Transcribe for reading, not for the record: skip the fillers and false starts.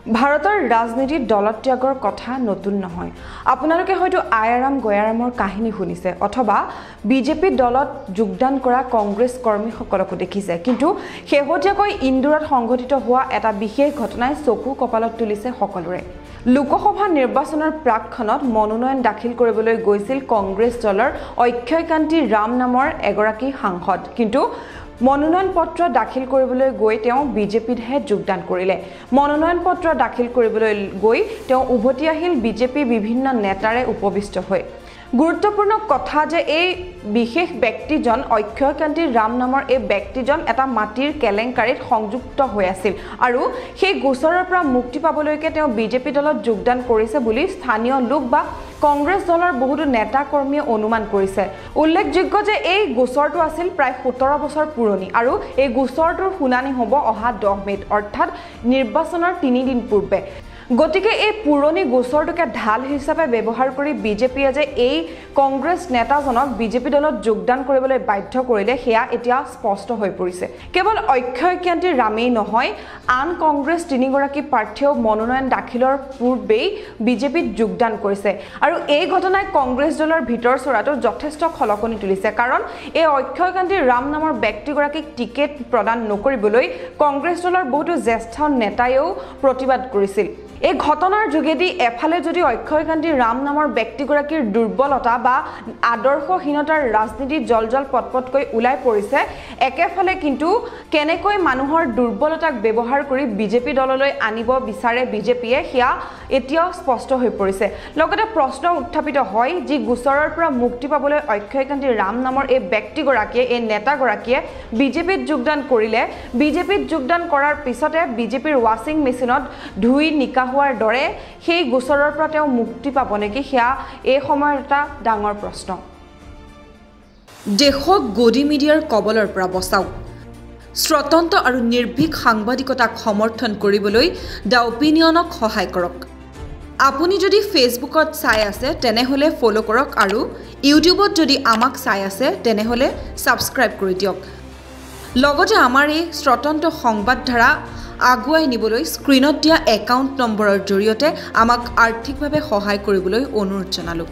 ভাৰতৰ ৰাজনীতিত দলত্যাগৰ কথা নতুন নহয়। আপোনালোকে হয়তো আয়াৰাম গয়াৰামৰ কাহিনী শুনিছে অথবা বিজেপি দলত যোগদান কৰা কংগ্ৰেছ কৰ্মীসকলকো দেখিছে, কিন্তু শেহতীয়াকৈ ইন্দোৰত সংঘটিত হোৱা এটা বিশেষ ঘটনাই চকু কপালত তুলিছে সকলোৰে। লোকসভা নিৰ্বাচনৰ প্ৰাকক্ষণত মনোনয়ন দাখিল কৰিবলৈ গৈছিল কংগ্ৰেছ দলৰ অক্ষয়কান্তি ৰাম নামৰ এগৰাকী সাংসদ, কিন্তু মনোনয়ন পত্ৰ দাখিল কৰিবলৈ গৈ তেওঁ বিজেপিতহে যোগদান কৰিলে। মনোনয়ন পত্ৰ দাখিল কৰিবলৈ গৈ তেওঁ উভতি আহিল বিজেপি বিভিন্ন নেতাৰে উপবিষ্ট হৈ। গুৰুত্বপূৰ্ণ কথা যে এই বিশেষ ব্যক্তিজন অক্ষয়কান্তি ৰাম নামৰ এই ব্যক্তিজন এটা মাটিৰ কেলেংকাৰীত সংযুক্ত হৈ আছিল আৰু সেই গোচৰৰ পৰা মুক্তি পাবলৈকে তেওঁ বিজেপি দলত যোগদান কৰিছে বুলি স্থানীয় লোক বা কংগ্ৰেছ দলৰ বহুতো নেতা কৰ্মীয়ে অনুমান কৰিছে। উল্লেখযোগ্য যে এই গোচৰটো আছিল প্ৰায় 17 বছৰ পুৰণি আৰু এই গোচৰটোৰ শুনানি হ'ব অহা 10 মে'ত, অৰ্থাৎ নিৰ্বাচনৰ 3 দিন পূৰ্বে। গতিকে এই পুৰণি গোচৰটোকে ঢাল হিচাপে ব্যৱহাৰ কৰি বিজেপিয়ে যে এই কংগ্ৰেছ নেতাজনক বিজেপি দলত যোগদান কৰিবলৈ বাধ্য কৰিলে সেয়া এতিয়া স্পষ্ট হৈ পৰিছে। কেৱল অক্ষয়কান্তি ৰামেই নহয়, আন কংগ্ৰেছ 3 গৰাকী প্ৰাৰ্থীয়েও মনোনয়ন দাখিলৰ পূৰ্বেই বিজেপিত যোগদান কৰিছে আৰু এই ঘটনাই কংগ্ৰেছ দলৰ ভিতৰ চৰাটো যথেষ্ট খলকনি তুলিছে, কাৰণ এই অক্ষয়কান্তি ৰাম নামৰ ব্যক্তিগৰাকীক টিকেট প্ৰদান নকৰিবলৈ কংগ্ৰেছ দলৰ বহুতো জ্যেষ্ঠ নেতাইও প্ৰতিবাদ কৰিছিল। এই ঘটনাৰ যোগেদি এফালে যদি অক্ষয়কান্তি ৰাম নামৰ ব্যক্তিগৰাকীৰ দুৰ্বলতা বা আদৰ্শহীনতাৰ ৰাজনীতি জলজল পটপটকৈ ওলাই পৰিছে, একেফালে কিন্তু কেনেকৈ মানুহৰ দুৰ্বলতাক ব্যৱহাৰ কৰি বিজেপি দললৈ আনিব বিচাৰে বিজেপিয়ে সেয়া এতিয়াও স্পষ্ট হৈ পৰিছে। লগতে প্ৰশ্ন উত্থাপিত হয়, যি গোচৰৰ পৰা মুক্তি পাবলৈ অক্ষয়কান্তি ৰাম নামৰ এই ব্যক্তিগৰাকীয়ে এই নেতাগৰাকীয়ে বিজেপিত যোগদান কৰিলে, বিজেপিত যোগদান কৰাৰ পিছতে বিজেপিৰ ৱাশ্বিং মেচিনত ধুই নিকা হোৱাৰ দৰে সেই গোচৰৰ পৰা তেওঁ মুক্তি পাব নেকি, সেয়া এই সময়ত এটা ডাঙৰ প্ৰশ্ন। দেশক গদি মিডিয়াৰ কবলৰ পৰা বচাওক। স্বতন্ত্ৰ আৰু নিৰ্ভীক সাংবাদিকতাক সমৰ্থন কৰিবলৈ দ্য অপিনিয়নক সহায় কৰক। আপুনি যদি ফেচবুকত চাই আছে তেনেহ'লে ফ'ল' কৰক আৰু ইউটিউবত যদি আমাক চাই আছে তেনেহ'লে ছাবস্ক্ৰাইব কৰি দিয়ক। লগতে আমাৰ এই স্বতন্ত্ৰ সংবাদধাৰা আগুৱাই নিবলৈ স্ক্ৰীনত দিয়া একাউণ্ট নম্বৰৰ জৰিয়তে আমাক আৰ্থিকভাৱে সহায় কৰিবলৈ অনুৰোধ জনালোঁ।